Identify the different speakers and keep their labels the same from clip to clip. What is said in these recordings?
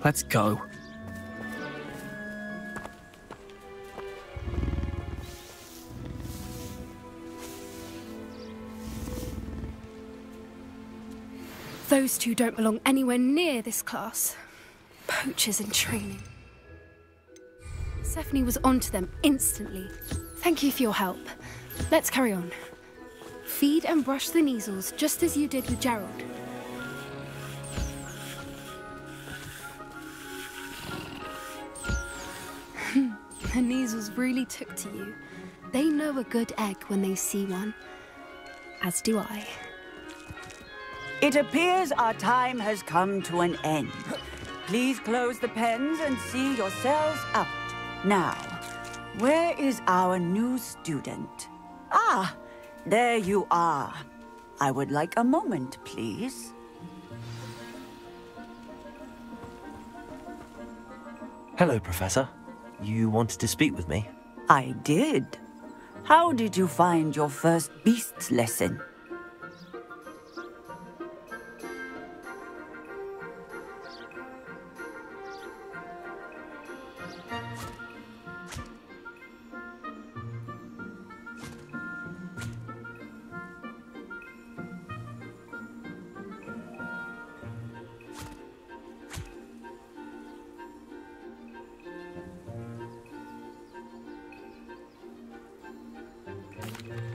Speaker 1: Let's go.
Speaker 2: Those two don't belong anywhere near this class. Poachers in training. Stephanie was onto them instantly. Thank you for your help. Let's carry on. Feed and brush the Neasels just as you did with Gerald. The Neasels really took to you. They know a good egg when they see one. As do I.
Speaker 3: It appears our time has come to an end. Please close the pens and see yourselves out. Now, where is our new student? Ah, there you are. I would like a moment, please.
Speaker 4: Hello, Professor. You wanted to speak with me?
Speaker 3: I did. How did you find your first beasts lesson?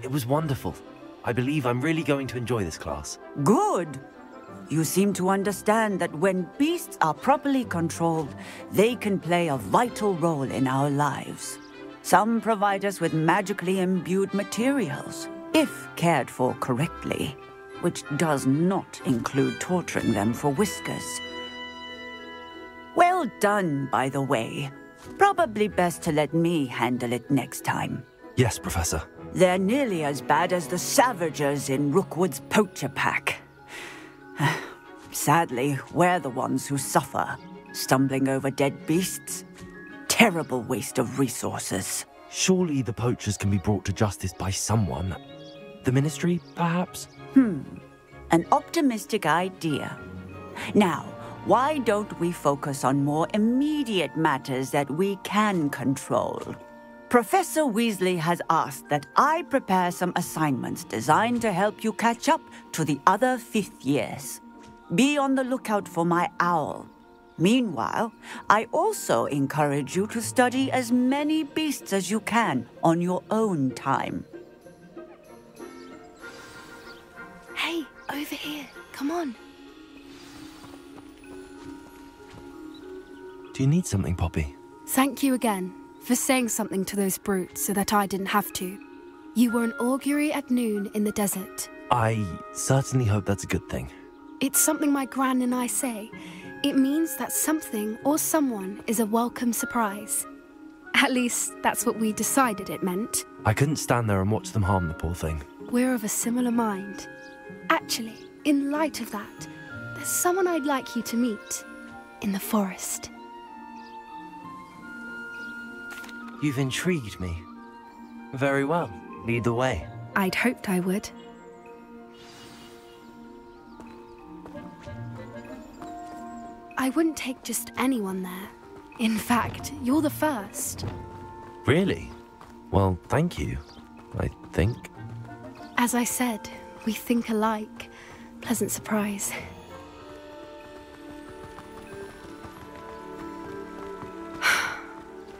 Speaker 4: It was wonderful. I believe I'm really going to enjoy this class.
Speaker 3: Good. You seem to understand that when beasts are properly controlled, they can play a vital role in our lives. Some provide us with magically imbued materials, if cared for correctly, which does not include torturing them for whiskers. Well done, by the way. Probably best to let me handle it next time.
Speaker 4: Yes, Professor.
Speaker 3: They're nearly as bad as the Savagers in Rookwood's poacher pack. Sadly, we're the ones who suffer, stumbling over dead beasts. Terrible waste of resources.
Speaker 4: Surely the poachers can be brought to justice by someone. The Ministry, perhaps?
Speaker 3: An optimistic idea. Now, why don't we focus on more immediate matters that we can control? Professor Weasley has asked that I prepare some assignments designed to help you catch up to the other fifth years. Be on the lookout for my owl. Meanwhile, I also encourage you to study as many beasts as you can on your own time.
Speaker 2: Hey, over here. Come on.
Speaker 4: Do you need something, Poppy?
Speaker 2: Thank you again for saying something to those brutes so that I didn't have to. You were an augury at noon in the desert.
Speaker 4: I certainly hope that's a good thing.
Speaker 2: It's something my gran and I say. It means that something or someone is a welcome surprise. At least, that's what we decided it meant.
Speaker 4: I couldn't stand there and watch them harm the poor thing.
Speaker 2: We're of a similar mind. Actually, in light of that, there's someone I'd like you to meet in the forest.
Speaker 4: You've intrigued me. Very well. Lead the way.
Speaker 2: I'd hoped I would. I wouldn't take just anyone there. In fact, you're the first.
Speaker 4: Really? Well, thank you, I think.
Speaker 2: As I said, we think alike. Pleasant surprise.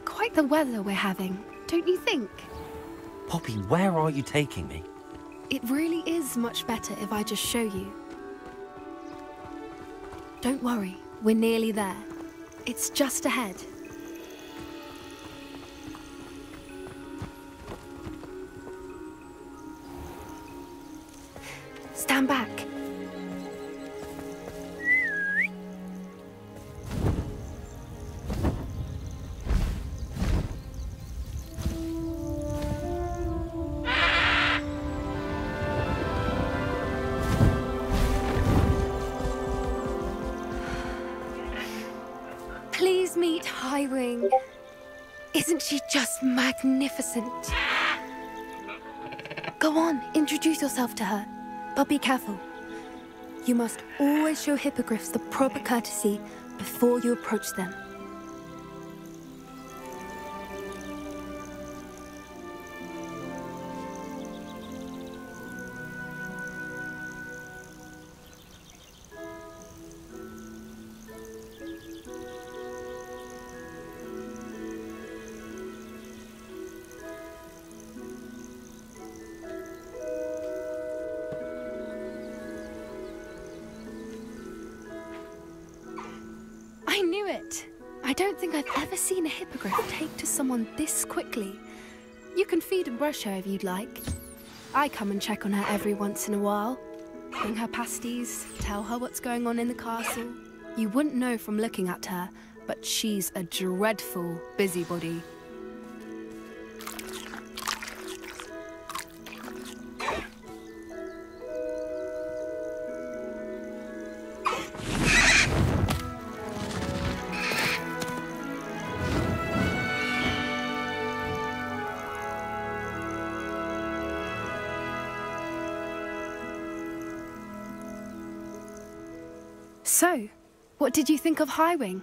Speaker 2: Quite the weather we're having, don't you think?
Speaker 4: Poppy, where are you taking me?
Speaker 2: It really is much better if I just show you. Don't worry, we're nearly there. It's just ahead. Stand back. Please meet Highwing. Isn't she just magnificent? Go on, introduce yourself to her. But be careful. You must always show hippogriffs the proper courtesy before you approach them. I knew it! I don't think I've ever seen a hippogriff take to someone this quickly. You can feed and brush her if you'd like. I come and check on her every once in a while. Bring her pasties, tell her what's going on in the castle. You wouldn't know from looking at her, but she's a dreadful busybody. So, what did you think of Highwing?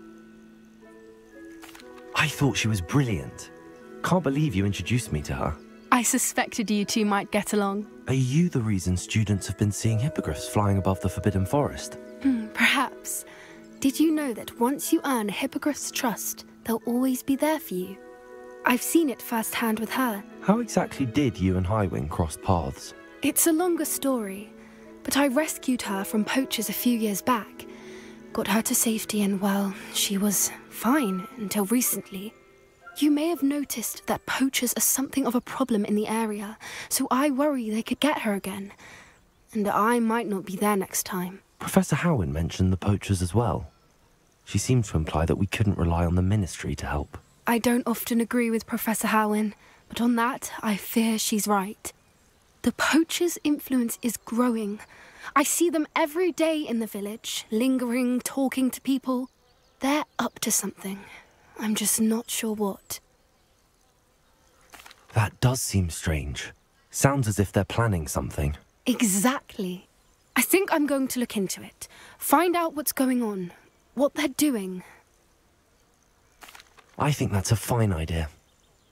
Speaker 4: I thought she was brilliant. Can't believe you introduced me to her.
Speaker 2: I suspected you two might get along.
Speaker 4: Are you the reason students have been seeing hippogriffs flying above the Forbidden Forest?
Speaker 2: Perhaps. Did you know that once you earn a hippogriff's trust, they'll always be there for you? I've seen it firsthand with her.
Speaker 4: How exactly did you and Highwing cross paths?
Speaker 2: It's a longer story, but I rescued her from poachers a few years back. Got her to safety and, well, she was fine until recently. You may have noticed that poachers are something of a problem in the area, so I worry they could get her again. And I might not be there next time.
Speaker 4: Professor Howin mentioned the poachers as well. She seemed to imply that we couldn't rely on the Ministry to help.
Speaker 2: I don't often agree with Professor Howin, but on that, I fear she's right. The poachers' influence is growing. I see them every day in the village, lingering, talking to people. They're up to something. I'm just not sure what.
Speaker 4: That does seem strange. Sounds as if they're planning something.
Speaker 2: Exactly. I think I'm going to look into it. Find out what's going on, what they're doing.
Speaker 4: I think that's a fine idea.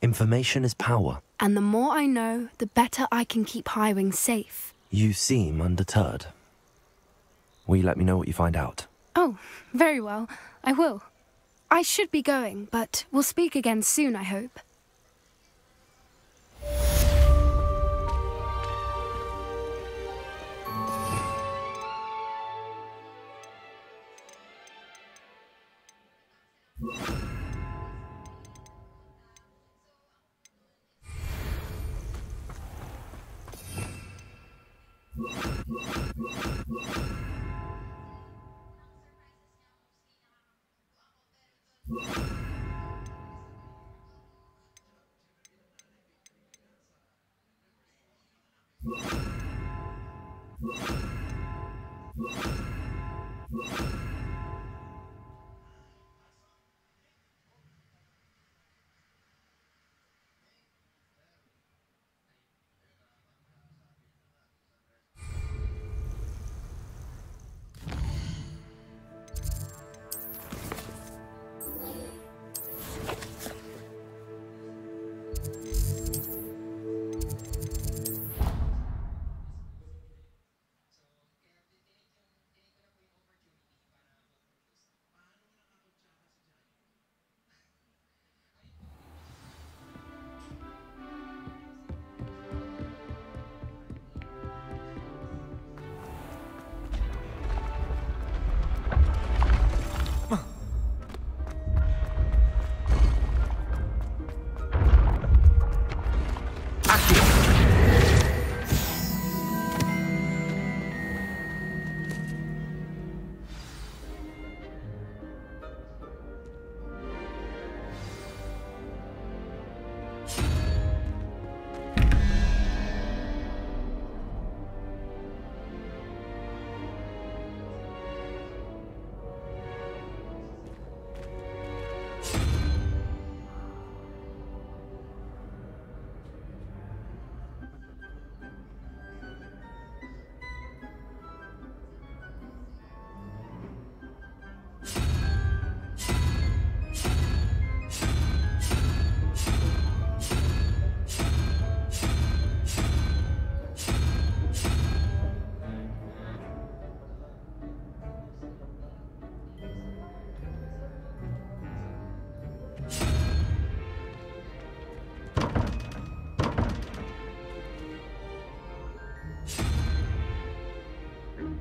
Speaker 4: Information is power.
Speaker 2: And the more I know, the better I can keep Highwing safe.
Speaker 4: You seem undeterred. Will you let me know what you find out?
Speaker 2: Oh, very well. I will. I should be going, but we'll speak again soon, I hope.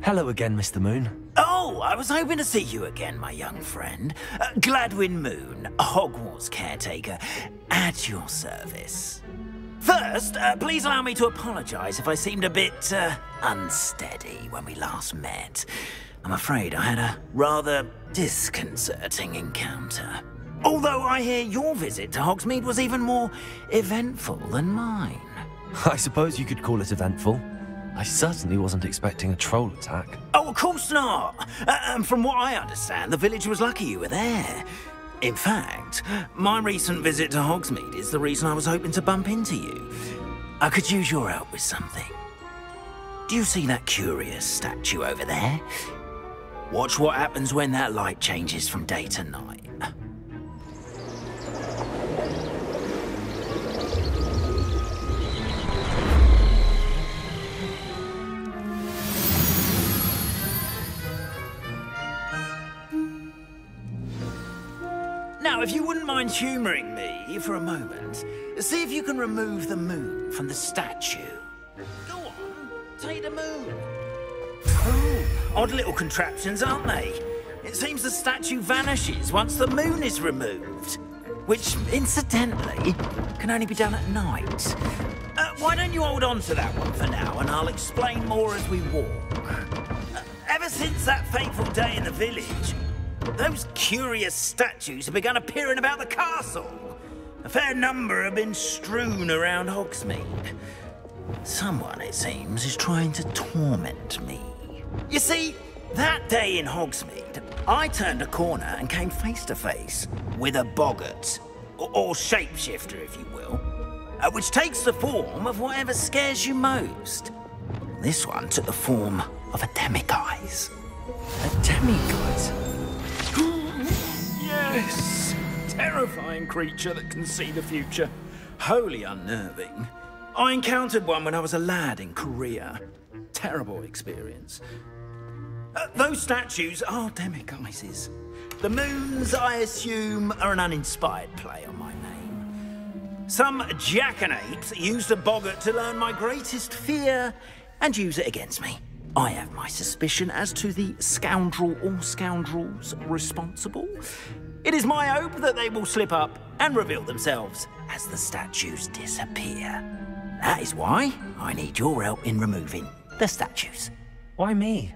Speaker 4: Hello again, Mr. Moon.
Speaker 5: Oh, I was hoping to see you again, my young friend. Gladwin Moon, Hogwarts caretaker, at your service. First, please allow me to apologize if I seemed a bit, unsteady when we last met. I'm afraid I had a rather disconcerting encounter. Although I hear your visit to Hogsmeade was even more eventful than mine.
Speaker 4: I suppose you could call it eventful. I certainly wasn't expecting a troll attack.
Speaker 5: Oh, of course not. From what I understand, the village was lucky you were there. In fact, my recent visit to Hogsmeade is the reason I was hoping to bump into you. I could use your help with something. Do you see that curious statue over there? Watch what happens when that light changes from day to night. Now, if you wouldn't mind humouring me for a moment, see if you can remove the moon from the statue. Go on, take the moon. Oh, odd little contraptions, aren't they? It seems the statue vanishes once the moon is removed, which, incidentally, can only be done at night. Why don't you hold on to that one for now, and I'll explain more as we walk. Ever since that fateful day in the village, those curious statues have begun appearing about the castle. A fair number have been strewn around Hogsmeade. Someone, it seems, is trying to torment me. You see, that day in Hogsmeade, I turned a corner and came face to face with a boggart, or shapeshifter, if you will, which takes the form of whatever scares you most. This one took the form of a demiguise.
Speaker 4: A demiguise?
Speaker 5: Yes! Terrifying creature that can see the future. Wholly unnerving. I encountered one when I was a lad in Korea. Terrible experience. Those statues are demiguises. The moons, I assume, are an uninspired play on my name. Some jackanapes used a boggart to learn my greatest fear and use it against me. I have my suspicion as to the scoundrel or scoundrels responsible. It is my hope that they will slip up and reveal themselves as the statues disappear. That is why I need your help in removing the statues.
Speaker 4: Why me?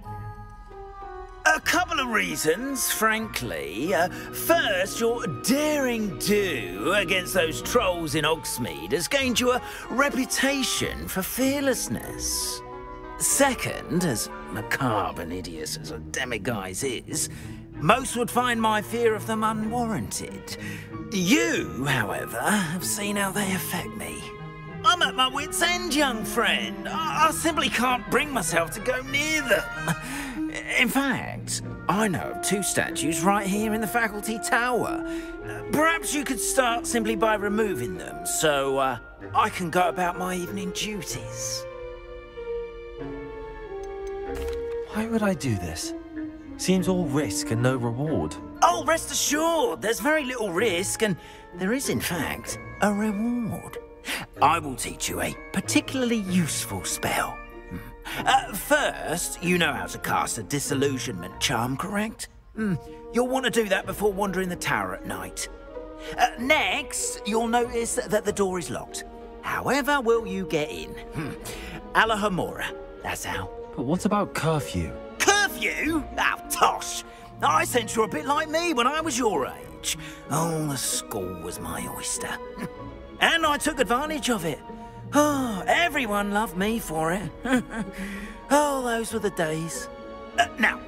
Speaker 5: A couple of reasons, frankly. First, your daring do against those trolls in Hogsmeade has gained you a reputation for fearlessness. Second, as macabre and hideous as a demiguise is, most would find my fear of them unwarranted. You, however, have seen how they affect me. I'm at my wit's end, young friend. I simply can't bring myself to go near them. In fact, I know of two statues right here in the faculty tower. Perhaps you could start simply by removing them, so I can go about my evening duties.
Speaker 4: Why would I do this? Seems all risk and no reward.
Speaker 5: Oh, rest assured, there's very little risk, and there is, in fact, a reward. I will teach you a particularly useful spell. First, you know how to cast a disillusionment charm, correct? You'll want to do that before wandering the tower at night. Next, you'll notice that the door is locked. However will you get in? Alahomora, that's how.
Speaker 4: But what about curfew?
Speaker 5: Curfew? Oh, tosh! I sense you're a bit like me when I was your age. Oh, the school was my oyster. And I took advantage of it. Oh, everyone loved me for it. Oh, those were the days. Now,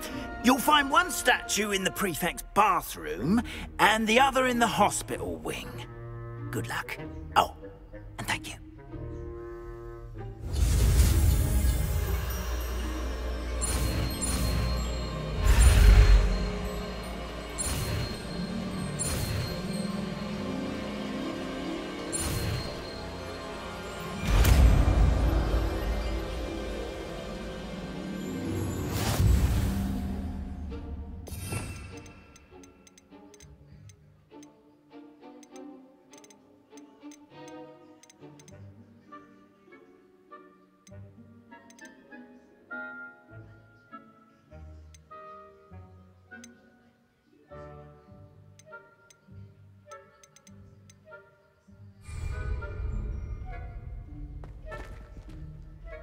Speaker 5: you'll find one statue in the prefect's bathroom and the other in the hospital wing. Good luck. Oh, and thank you.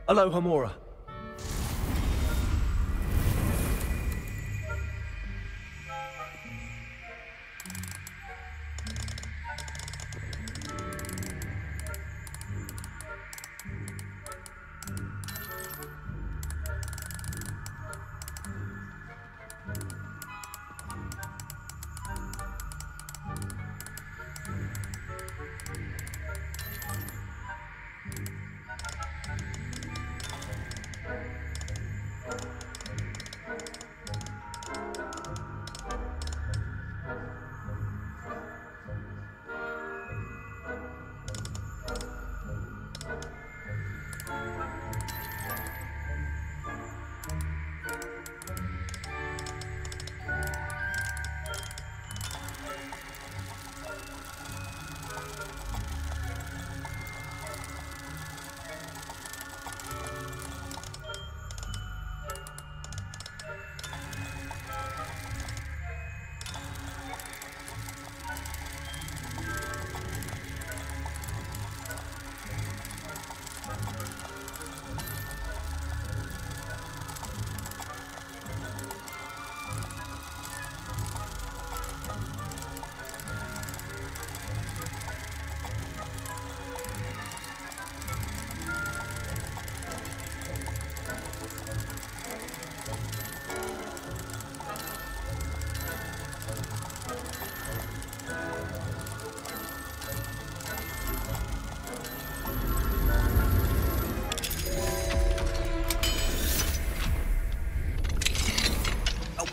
Speaker 4: Aloha Mora.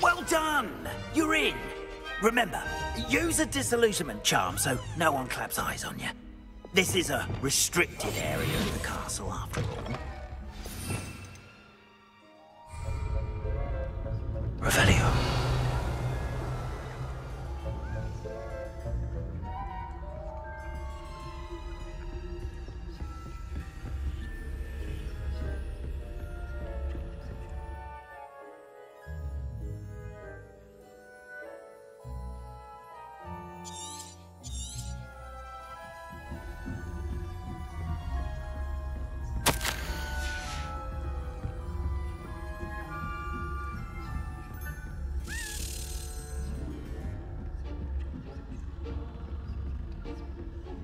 Speaker 5: Well done! You're in. Remember, use a disillusionment charm so no one claps eyes on you. This is a restricted area of the castle, after all. Revelio.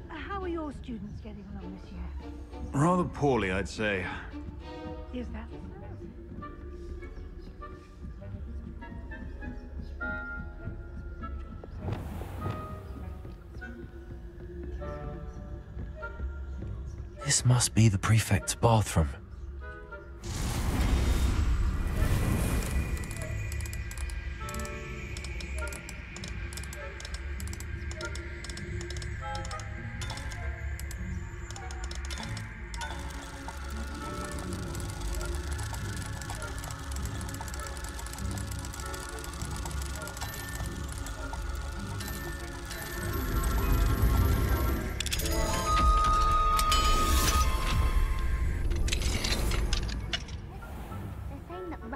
Speaker 6: How are your students getting along this year?
Speaker 7: Rather poorly, I'd say.
Speaker 6: Is that
Speaker 4: This must be the prefect's bathroom.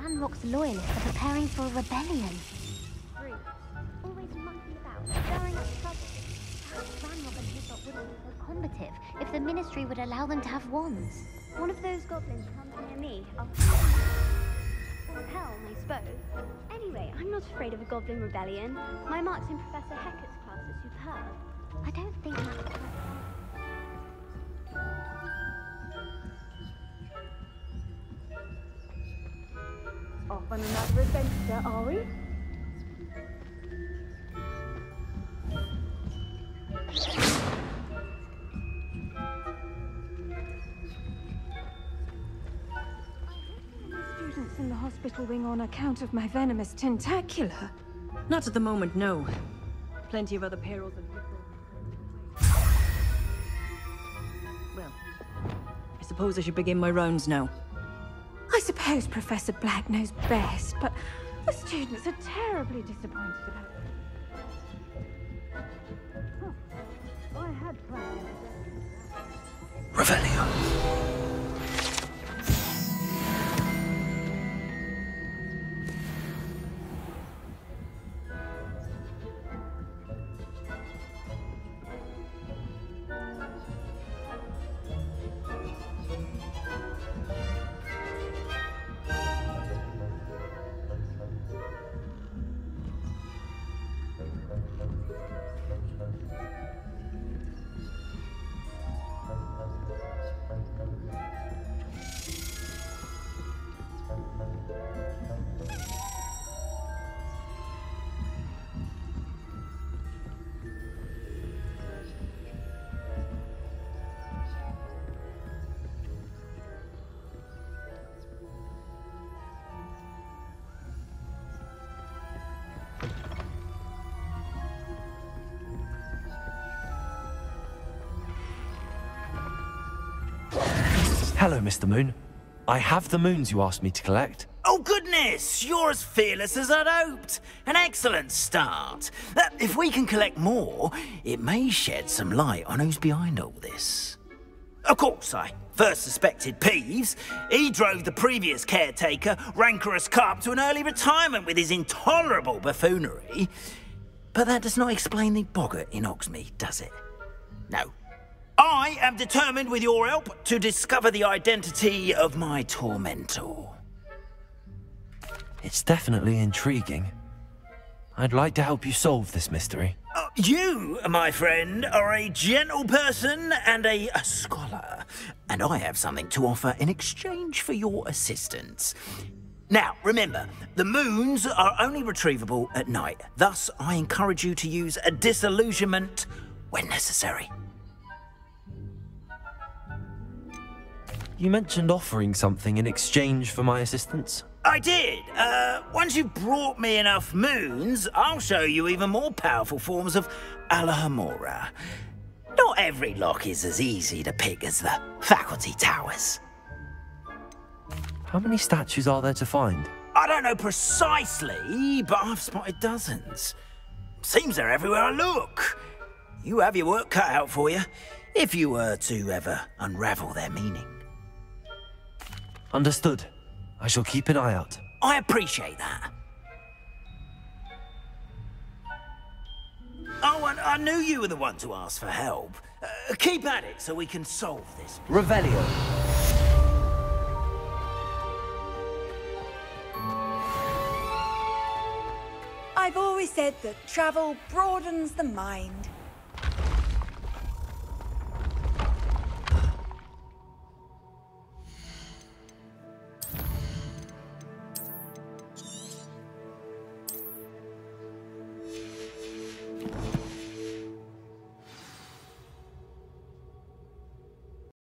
Speaker 8: Ranrock's loyalists are preparing for a rebellion. Rude. Always monkeying about, stirring up trouble. Perhaps Ranrock and his lot wouldn't be so combative if the Ministry would allow them to have wands.
Speaker 9: One of those goblins comes near me, I'll... Or helm, I suppose. Anyway, I'm not afraid of a goblin rebellion. My marks in Professor Hecat's class are superb.
Speaker 8: I don't think that's...
Speaker 6: off on another adventure, are we? Students in the hospital wing on account of my venomous tentacular.
Speaker 10: Not at the moment, no. Plenty of other perils and people. Well, I suppose I should begin my rounds now.
Speaker 6: I suppose Professor Black knows best, but the students are terribly disappointed about it. Huh. I had plans.
Speaker 5: Revelio.
Speaker 4: Hello, Mr. Moon. I have the moons you asked me to collect.
Speaker 5: Oh, goodness! You're as fearless as I'd hoped. An excellent start. If we can collect more, it may shed some light on who's behind all this. Of course, I first suspected Peeves. He drove the previous caretaker, rancorous carp, to an early retirement with his intolerable buffoonery. But that does not explain the boggart in Hogsmeade, does it? No. I am determined, with your help, to discover the identity of my tormentor.
Speaker 4: It's definitely intriguing. I'd like to help you solve this mystery.
Speaker 5: You, my friend, are a gentle person and a scholar, and I have something to offer in exchange for your assistance. Now, remember, the moons are only retrievable at night. Thus, I encourage you to use a disillusionment when necessary.
Speaker 4: You mentioned offering something in exchange for my assistance?
Speaker 5: I did. Once you've brought me enough moons, I'll show you even more powerful forms of Alohomora. Not every lock is as easy to pick as the faculty towers.
Speaker 4: How many statues are there to find?
Speaker 5: I don't know precisely, but I've spotted dozens. Seems they're everywhere I look. You have your work cut out for you, if you were to ever unravel their meaning.
Speaker 4: Understood. I shall keep an eye out.
Speaker 5: I appreciate that. Oh, and I knew you were the one to ask for help. Keep at it so we can solve this.
Speaker 11: Revelio.
Speaker 12: I've always said that travel broadens the mind.